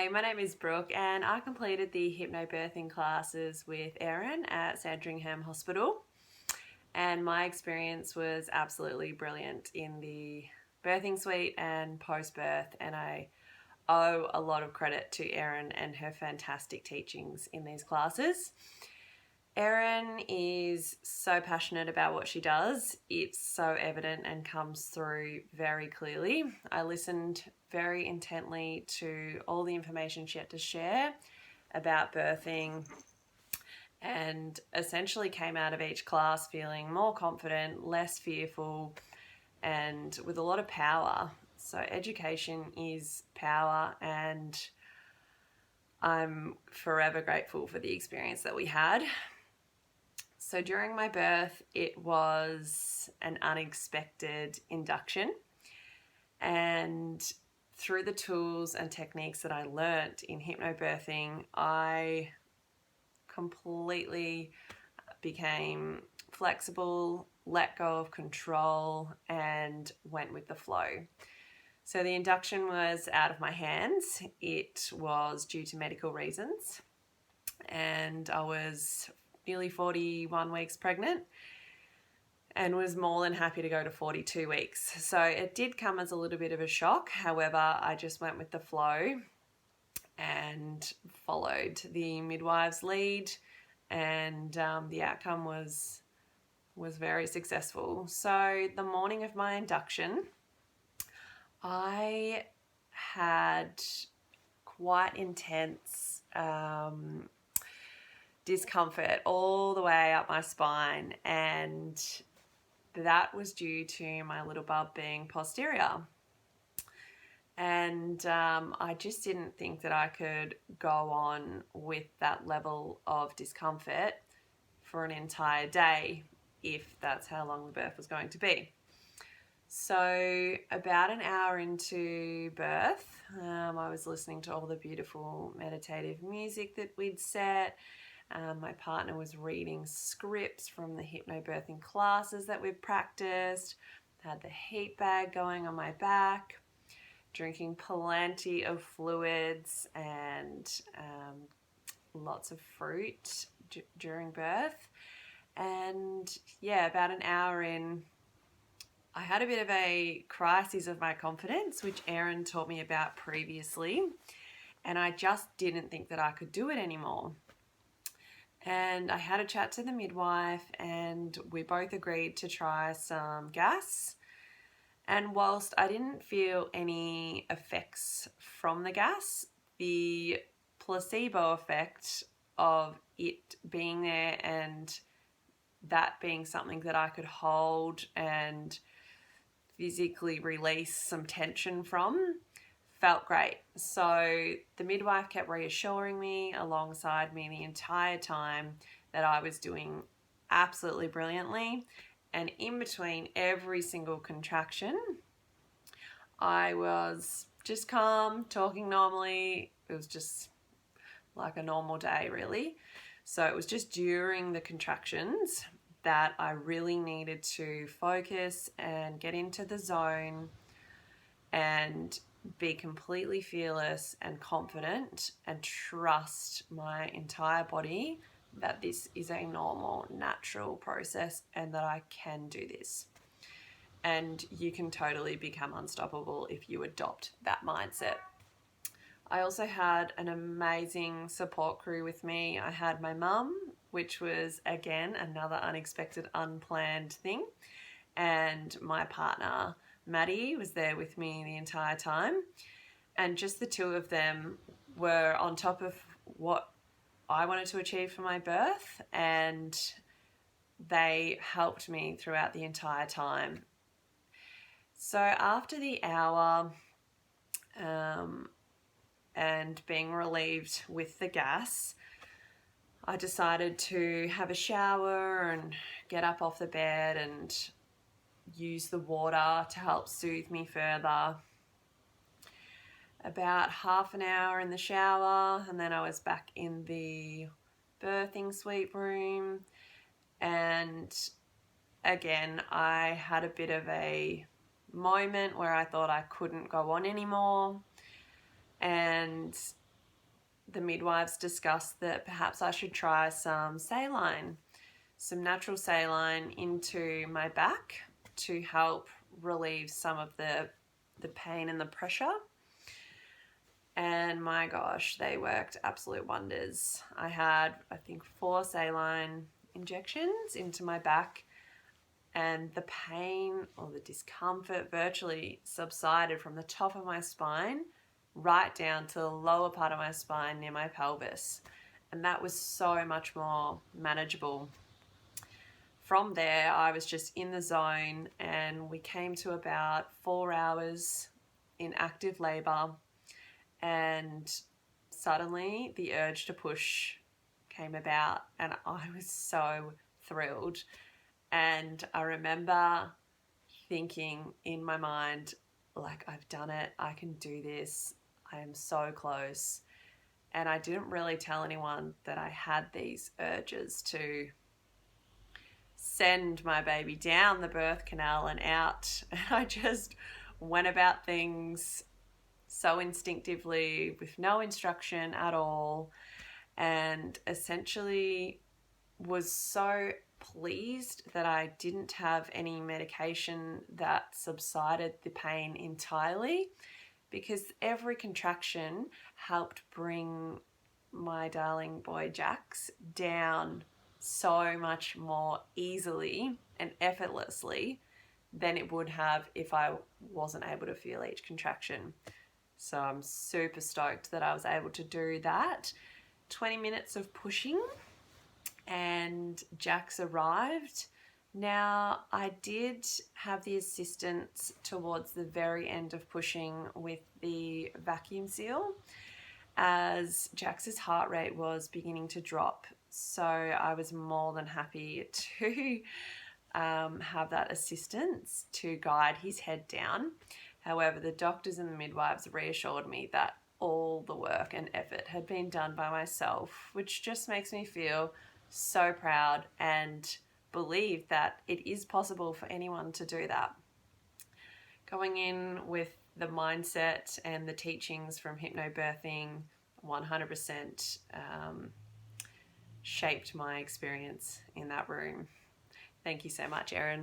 Hey, my name is Brooke and I completed the hypnobirthing classes with Erin at Sandringham Hospital, and my experience was absolutely brilliant in the birthing suite and post-birth, and I owe a lot of credit to Erin and her fantastic teachings in these classes. Erin is so passionate about what she does. It's so evident and comes through very clearly. I listened very intently to all the information she had to share about birthing and essentially came out of each class feeling more confident, less fearful, and with a lot of power. So education is power, and I'm forever grateful for the experience that we had. So during my birth, it was an unexpected induction, and through the tools and techniques that I learnt in hypnobirthing, I completely became flexible, let go of control, and went with the flow. So the induction was out of my hands. It was due to medical reasons, and I was nearly 41 weeks pregnant and was more than happy to go to 42 weeks. So it did come as a little bit of a shock. However, I just went with the flow and followed the midwife's lead, and the outcome was very successful. So the morning of my induction, I had quite intense discomfort all the way up my spine, and that was due to my little bub being posterior. And I just didn't think that I could go on with that level of discomfort for an entire day if that's how long the birth was going to be. So about an hour into birth, I was listening to all the beautiful meditative music that we'd set. My partner was reading scripts from the hypnobirthing classes that we've practiced. I had the heat bag going on my back, drinking plenty of fluids and lots of fruit during birth. And yeah, about an hour in, I had a bit of a crisis of my confidence, which Erin taught me about previously, and I just didn't think that I could do it anymore. And I had a chat to the midwife, and we both agreed to try some gas. And whilst I didn't feel any effects from the gas, the placebo effect of it being there and that being something that I could hold and physically release some tension from felt great. So the midwife kept reassuring me alongside me the entire time that I was doing absolutely brilliantly. And in between every single contraction, I was just calm, talking normally. It was just like a normal day, really. So it was just during the contractions that I really needed to focus and get into the zone and be completely fearless and confident and trust my entire body that this is a normal, natural process and that I can do this. And you can totally become unstoppable if you adopt that mindset. I also had an amazing support crew with me. I had my mum, which was again another unexpected, unplanned thing, and my partner Maddie was there with me the entire time, and just the two of them were on top of what I wanted to achieve for my birth, and they helped me throughout the entire time. So after the hour and being relieved with the gas, I decided to have a shower and get up off the bed and use the water to help soothe me further. About half an hour in the shower, and then I was back in the birthing suite room, and again I had a bit of a moment where I thought I couldn't go on anymore, and the midwives discussed that perhaps I should try some saline, some natural saline into my back to help relieve some of the pain and the pressure. And my gosh, they worked absolute wonders. I had, I think, 4 saline injections into my back, and the pain or the discomfort virtually subsided from the top of my spine right down to the lower part of my spine near my pelvis. And that was so much more manageable. From there, I was just in the zone, and we came to about 4 hours in active labor, and suddenly the urge to push came about, and I was so thrilled. And I remember thinking in my mind, like, I've done it, I can do this, I am so close. And I didn't really tell anyone that I had these urges to send my baby down the birth canal and out. And I just went about things so instinctively with no instruction at all, and essentially was so pleased that I didn't have any medication that subsided the pain entirely, because every contraction helped bring my darling boy Jax down so much more easily and effortlessly than it would have if I wasn't able to feel each contraction. So I'm super stoked that I was able to do that. 20 minutes of pushing and Jax arrived. Now, I did have the assistance towards the very end of pushing with the vacuum seal, as Jax's heart rate was beginning to drop. So I was more than happy to have that assistance to guide his head down. However, the doctors and the midwives reassured me that all the work and effort had been done by myself, which just makes me feel so proud and believe that it is possible for anyone to do that. Going in with the mindset and the teachings from hypnobirthing 100% shaped my experience in that room. Thank you so much, Erin.